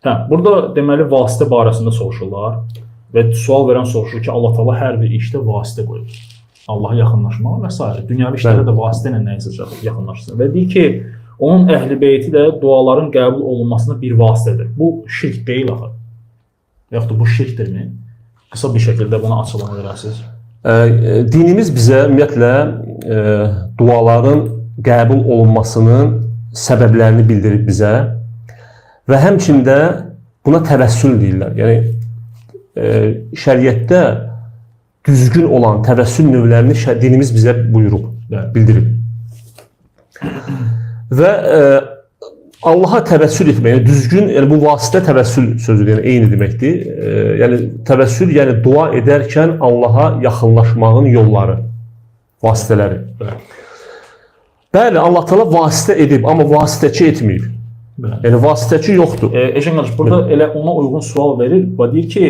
Hə, burada deməli vasitə barəsində soruşurlar və sual verən soruşur ki, Allah Taala hər bir işdə vasitə qoyur. Allaha yaxınlaşmaq və s. Dünyavi işlərdə də vasitə ilə nəyisə yaxınlaşsın. Və deyir ki, onun əhl-i-beyti də duaların qəbul olunmasına bir vasitədir. Bu şirk deyil axı. Yaxud da bu şirkdirmi? Qısa bir şəkildə buna açıqlama verərsiniz. Dinimiz bizə ümumiyyətlə duaların qəbul olunmasının səbəblərini bildirib bizə və həmçində buna təvəssül deyirlər. Yəni şəriətdə düzgün olan təvəssül növlərini dinimiz bizə buyurub, bildirib. Və Allaha təvəssül etmək, düzgün, yəni bu vasitə təvəssül sözü yəni eyni deməkdir. Yəni təvəssül, yəni dua edərkən Allaha yaxınlaşmağın yolları, vasitələri. Bəli, Allah Taala vasitə edib, amma vasitəçi etməyib. Yəni vasitəçi yoxdur. Eşən qardaş, burada elə ona uyğun sual verir. Deyir ki,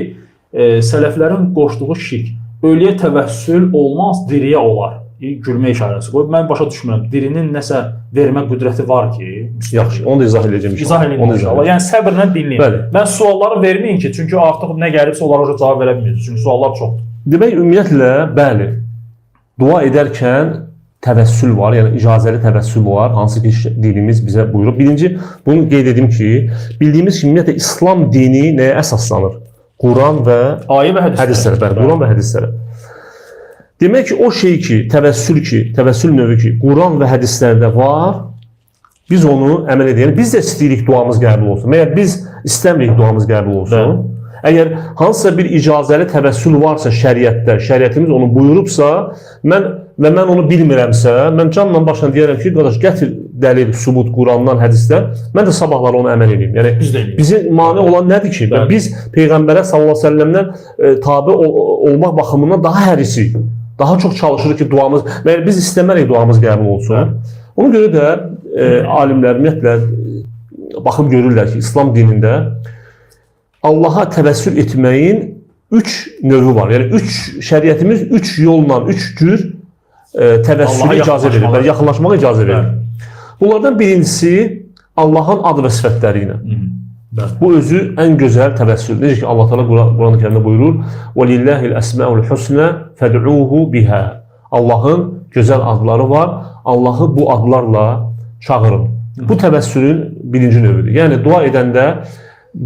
sələflərin qoşduğu şirk, ölüyə təvəssül olmaz, diriyə olar. Gülmə işarəsi qoyub. Mən başa düşmürəm. Dirinin nəsə vermə qüdrəti var ki, yaxşı, onu da izah edəcəm. İzah edin inşallah. Yəni səbrlə dinləyin. Bəli. Mən sualları verməyin ki, çünki artıq nə gəlibsə onlara cavab verə bilmirsiniz. Çünki suallar çoxdur. Demək ümumiyyətlə, bəli, dua edərkən təvəssül var, yəni icazəli təvəssül var, hansı ki dinimiz bizə buyurub. Birinci, bunu qeyd edim ki, bildiyimiz kimi ümumiyyətlə İslam dini nəyə əsaslanır? Quran və ayə və hədislərə. Bəli, Quran və hədislərə. Demək ki, o şey ki, təvəssül növü ki, Quran və hədislərdə var, biz onu əməl edəyək. Biz də istəyirik duamız qəbul olsun. Məyər biz istəmirik duamız qəbul olsun. Əgər hansısa bir icazəli təvəssül varsa şəriətdə, şəriətimiz onu buyurubsa, mən onu bilmirəmsə, mən canla başla deyərəm ki, qardaş, gətir dəlil, sübut Qurandan, hədisdən, mən də sabahları onu əməl edeyim. Yəni, bizim mane olan nədir ki? Biz Peyğəmbərə sallallahu əleyhi və səlləmdən tabe olmaq baxımından daha hərisik. Daha çox çalışırıq ki, duamız, məyər biz istəməliyik duamız qəbul olsun. Ona görə də alimlər ümumiyyətlə baxıb görürlər ki, İslam dinində Allaha təvəssül etməyin 3 növü var. Yəni şəriətimiz 3 yolla, 3 cür təvəssülü icazə verir, yaxınlaşmağa icazə verir. Bunlardan birincisi Allahın ad və sifətləri ilə. Bu özü ən gözəl təvəssül. Necə ki Allah Teala Quran-ı Kərimdə buyurur: "Vəlillahil əsmaul husna fəd'uhu biha." Allahın gözəl adları var. Allahı bu adlarla çağırın. Bu təvəssülün birinci növüdür. Yəni dua edəndə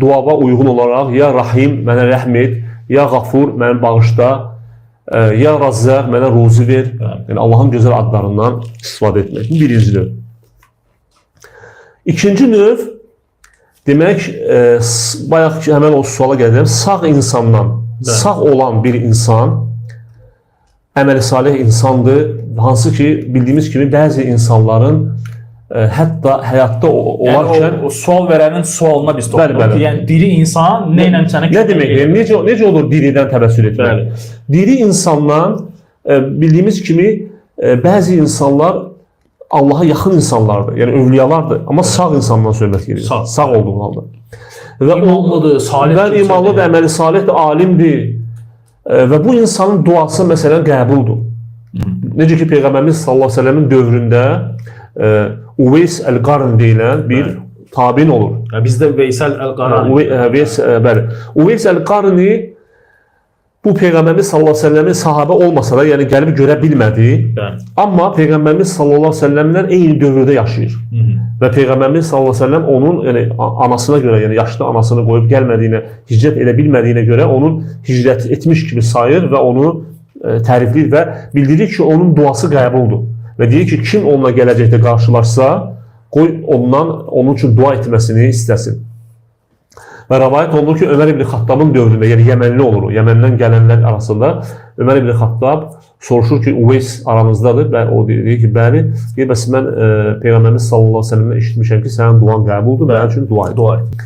duava uyğun olaraq ya Rahim mənə rəhm et, ya Qafur məni bağışla, ya Razzaq mənə ruzi ver. Yəni Allahın gözəl adlarından istifadə etmək. Bu birinci növ. İkinci növ demək, bayaq ki, həmən o suala gəldim, sağ insandan, sağ olan bir insan, əməli salih insandır, hansı ki, bildiyimiz kimi bəzi insanların hətta həyatda olarkən... Yəni, o sual verənin sualına biz toxunur. Yəni, diri insan nə ilə sənə... Nə demək? Necə olur diridən təvəssül etmək? Diri insandan, bildiyimiz kimi, bəzi insanlar Allaha yaxın insanlardır, yəni övliyalardır, amma sağ insandan söhbət gedir, sağ olduğu halda. İmanlıdır, salihdir. İmanlıdır, əməli salihdir, alimdir və bu insanın duası məsələn qəbuldur. Necə ki, Peyğəmbərimiz sallallahu əleyhi və səlləmin dövründə Uveys əl-Qarn deyilən bir tabiin olur. Bizdə Veysəl əl-Qarni. Uveys əl-Qarni bu Peyğəmbərimiz sallallahu əleyhi və səlləmin sahabə olmasa da, yəni gəlib görə bilmədi. Amma Peyğəmbərimiz sallallahu əleyhi və səlləmlə eyni dövrdə yaşayır. Və Peyğəmbərimiz sallallahu əleyhi və səlləm onun anasına görə, yəni yaşlı anasını qoyub gəlmədiyinə, hicrət edə bilmədiyinə görə onun hicrət etmiş kimi sayır və onu tərifləyir və bildirir ki, onun duası qəbuldur. Və deyir ki, kim onunla gələcəkdə qarşılaşsa, qoy onun üçün dua etməsini istəsin. Və rəvayət olunur ki, Ömər ibn Xattabın dövründə, yəni Yəmənli olur o, Yəməndən gələnlər arasında Ömər ibn Xattab soruşur ki, Uveys aranızdadır və o deyir ki, bəli, bəs mən Peyğəmbərimiz sallallahu əleyhi və səlləmdən eşitmişəm ki, sənin duan qəbuldur, mənim üçün dua et.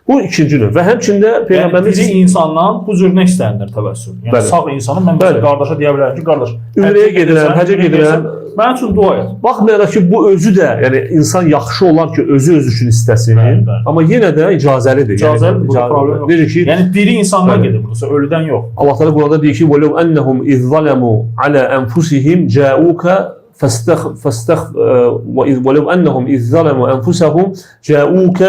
Bu ikinci növ və həmçində Peyğəmbərimiz... Yəni, insandan bu cür nə istənilir təvəssül? Yəni, sağ insanın, mən mesela qardaşa deyə bilərəm ki, qardaş, ümrəyə gedirəm, həcə gedirəm, mənim üçün dua et. Baxmayaraq ki, bu özü də, yəni insan yaxşı olar ki, özü üçün istəsin, amma yenə də icazəlidir. İcazəlidir, bu problem yox. Yəni, diri insandan gedir burası, ölüdən yox. Allah Teala Quranda deyir ki, وَلَوْ أَنَّهُمْ إِذْ ظَلَمُوا عَلَى أَنفُسِهِمْ جَاءُوكَ وَلَوْ أَنَّهُمْ إِذْ ظَلَمُوا أَنفُسَهُمْ جَاءُوكَ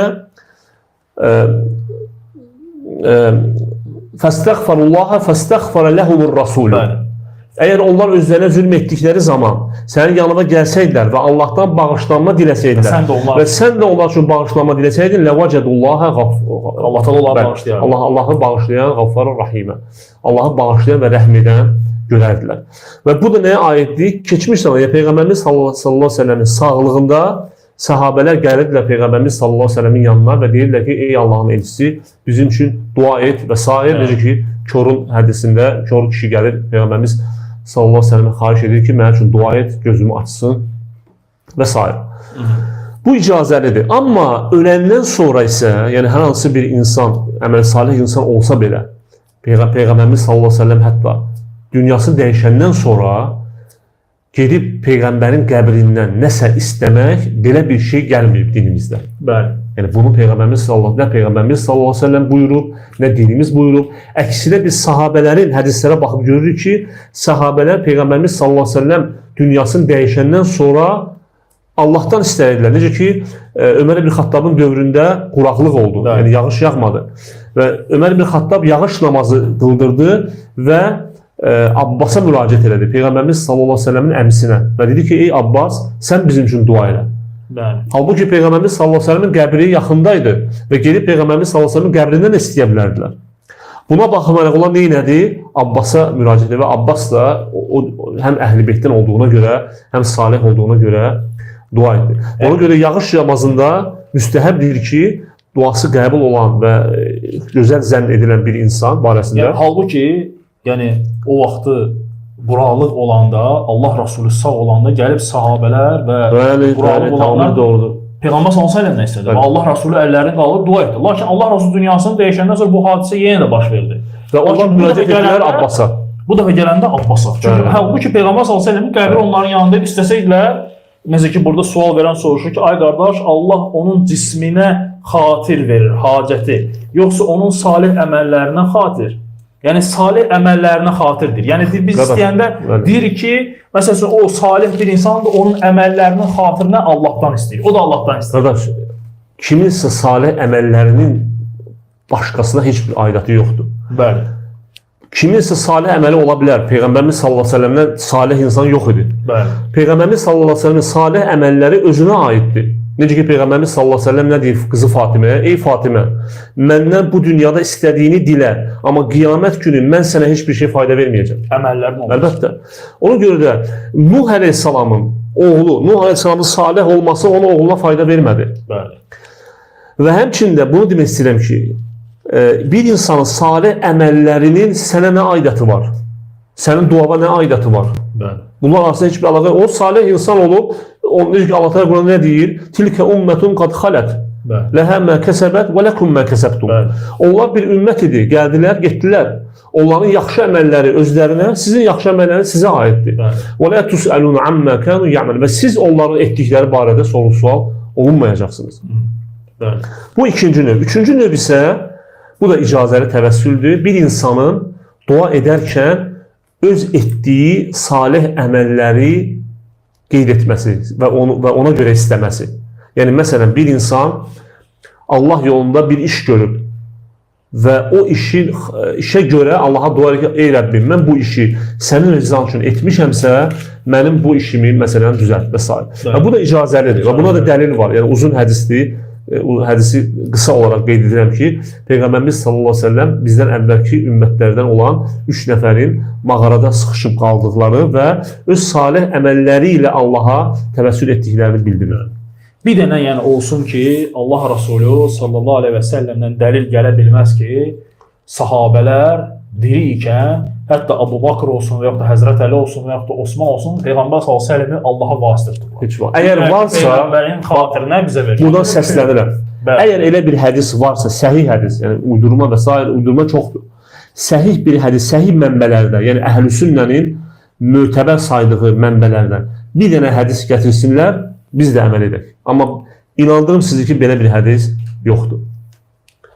fəstəğfirullaha fəstəğfara lehumur rasul. Bəli. Əgər onlar özlərinə zülm etdikləri zaman sənin yanına gəlsəydilər və Allahdan bağışlanma diləsəydilər və sən də onlar üçün bağışlanma diləsəydin, ləvəcədullaha Allah təala onları bağışlayar. Allahı bağışlayan, Qaffarur Rahimə. Allahı bağışlayan və rəhm edən görərdilər. Və bu da nəyə aiddir? Keçmiş zamanda Peyğəmbərimiz sallallahu əleyhi və səlləmin sağlığında səhabələr gəlirdilər Peyğəmbərimiz sallallahu əleyhi və səlləmin yanına və deyirlər ki, ey Allahın elçisi, bizim üçün dua et və s. Necə ki, Korun hədisində kor kişi gəlir Peyğəmbərimiz sallallahu əleyhi və səlləmə xahiş edir ki, mənim üçün dua et, gözümü açsın və s. Bu icazəlidir. Amma öləndən sonra isə, yəni hər hansı bir insan, əməl salih insan olsa belə, Peyğəmbərimiz sallallahu əleyhi və səlləm hətta dünyası dəyişəndən sonra gedib Peyğəmbərin qəbrindən nəsə istəmək, belə bir şey gəlməyib dinimizdə. Bəli. Yəni bunu Peyğəmbərimiz sallallahu əleyhi və səlləm buyurub, nə dinimiz buyurub. Əksinə biz sahabələrin hədislərə baxıb görürük ki, sahabələr Peyğəmbərimiz sallallahu əleyhi və səlləm dünyasını dəyişəndən sonra Allahdan istədilər. Necə ki, Ömər ibn Xattabın dövründə quraqlıq oldu. Bəli. Yəni yağış yağmadı. Və Ömər ibn Xattab yağış namazı qıldırdı və Abbasa müraciət elədi. Peyğəmbərimiz sallallahu əleyhi və səlləmin əmisinə və dedi ki, ey Abbas, sən bizim üçün dua elə. Bəli. Halbuki Peyğəmbərimiz sallallahu əleyhi və səlləmin qəbri yaxındaydı və gedib Peyğəmbərimiz sallallahu əleyhi və səlləmin qəbrindən istəyə bilərdilər. Buna baxmayaraq onlar nə etdi? Abbasa müraciət etdi və Abbas da həm Əhl-i Beytdən olduğuna görə, həm salih olduğuna görə dua etdi. Ona görə yağış namazında müstəhəbdir ki, duası qəbul olan və gözəl zənn edilən bir insan barəsində. Yəni, halbuki yəni o vaxtı quraqlıq olanda, Allah Rasulü sağ olanda gəlib sahabələr və quraqlıq olanlar doğrudur. Peyğəmbər sallallahu əleyhi və səlləm istədi. Allah Rasulü əllərini qaldırıb dua etdi. Lakin Allah Rasulü dünyasını dəyişəndən sonra bu hadisə yenə də baş verdi. Və onlar müraciət etdilər Abbasa. Bu dəfə gələndə Abbasa. Çünki halbuki Peyğəmbər sallallahu əleyhi və səlləmin qəbri onların yanında istəsəydilər, necə ki burada sual verən soruşur ki, ay qardaş, Allah onun cisminə xatir verir, hacəti, yoxsa onun salih əməllərinə xatir? Yəni salih əməllərinə xatirdir. Yəni biz istəyəndə deyir ki, məsələn o salih bir insandır, onun əməllərinin xatirinə Allahdan istəyir. O da Allahdan istəyir. Qardaş, kiminsə salih əməllərinin başqasına heç bir aidiyyəti yoxdur. Bəli. Kiminsə salih əməli ola bilər. Peyğəmbərimiz sallallahu əleyhi və səlləmdən salih insan yox idi. Bəli. Peyğəmbərimiz sallallahu əleyhi və səlləmin salih əməlləri özünə aiddir. Necə ki Peyğəmbərimiz sallallahu əleyhi və səlləm nə deyir qızı Fatiməyə? Ey Fatimə, məndən bu dünyada istədiyini dilə, amma qiyamət günü mən sənə heç bir şey fayda verməyəcəm. Əməllərin olur. Əlbəttə. Ona görə də Nuh əleyhissalamın oğlu, Nuh əleyhissalamın salih olması onun oğluna fayda vermədi. Bəli. Və həmçində bunu demək istəyirəm ki, bir insanın salih əməllərinin sənə nə aidiyyəti var? Sənin duava nə aidiyyəti var? Bəli. Bunlar arasında heç bir əlaqə. O salih insan olub, necə ki Allah Təala Quranda nə deyir? Tilkə ümmətun qad xalət. Ləhə mə kəsəbət və ləkum mə kəsəbtum. Onlar bir ümmət idi, gəldilər, getdilər. Onların yaxşı əməlləri özlərinə, sizin yaxşı əməlləriniz sizə aiddir. Və lə tusəlun ammə kanu ya'mal. Və siz onların etdikləri barədə soru-sual olunmayacaqsınız. Bu ikinci növ. Üçüncü növ isə bu da icazəli təvəssüldür. Bir insanın dua edərkən öz etdiyi salih əməlləri qeyd etməsi və ona görə istəməsi. Yəni, məsələn, bir insan Allah yolunda bir iş görüb və o işə görə Allaha dua edir ki, ey Rəbbim, mən bu işi sənin rızan üçün etmişəmsə, mənim bu işimi, məsələn, düzəlt və s. Və bu da icazəlidir və buna da dəlil var. Yəni, uzun hədisdir. O hədisi qısa olaraq qeyd edirəm ki, Peyğəmbərimiz sallallahu əleyhi və səlləm bizdən əvvəlki ümmətlərdən olan 3 nəfərin mağarada sıxışıb qaldıqları və öz salih əməlləri ilə Allaha təvəssül etdiklərini bildirir. Bir dənə yəni olsun ki, Allah Rasulü sallallahu əleyhi və səlləmdən dəlil gələ bilməz ki, sahabələr diri ikən, hətta Abu Bakr olsun və yaxud da Həzrət Əli olsun və yaxud da Osman olsun, Peyğəmbər sallallahu əleyhi və səlləmi Allaha vasitə tutdular. Heç var. Əgər varsa, Peyğəmbərin xatirinə bizə verir. Buradan səslənirəm. Əgər elə bir hədis varsa, səhih hədis, yəni uydurma və s. uydurma çoxdur. Səhih bir hədis, səhih mənbələrdə, yəni Əhl-i Sünnənin mötəbər saydığı mənbələrdən bir dənə hədis gətirsinlər, biz də əməl edək. Amma inandırım sizi ki, belə bir hədis yoxdur.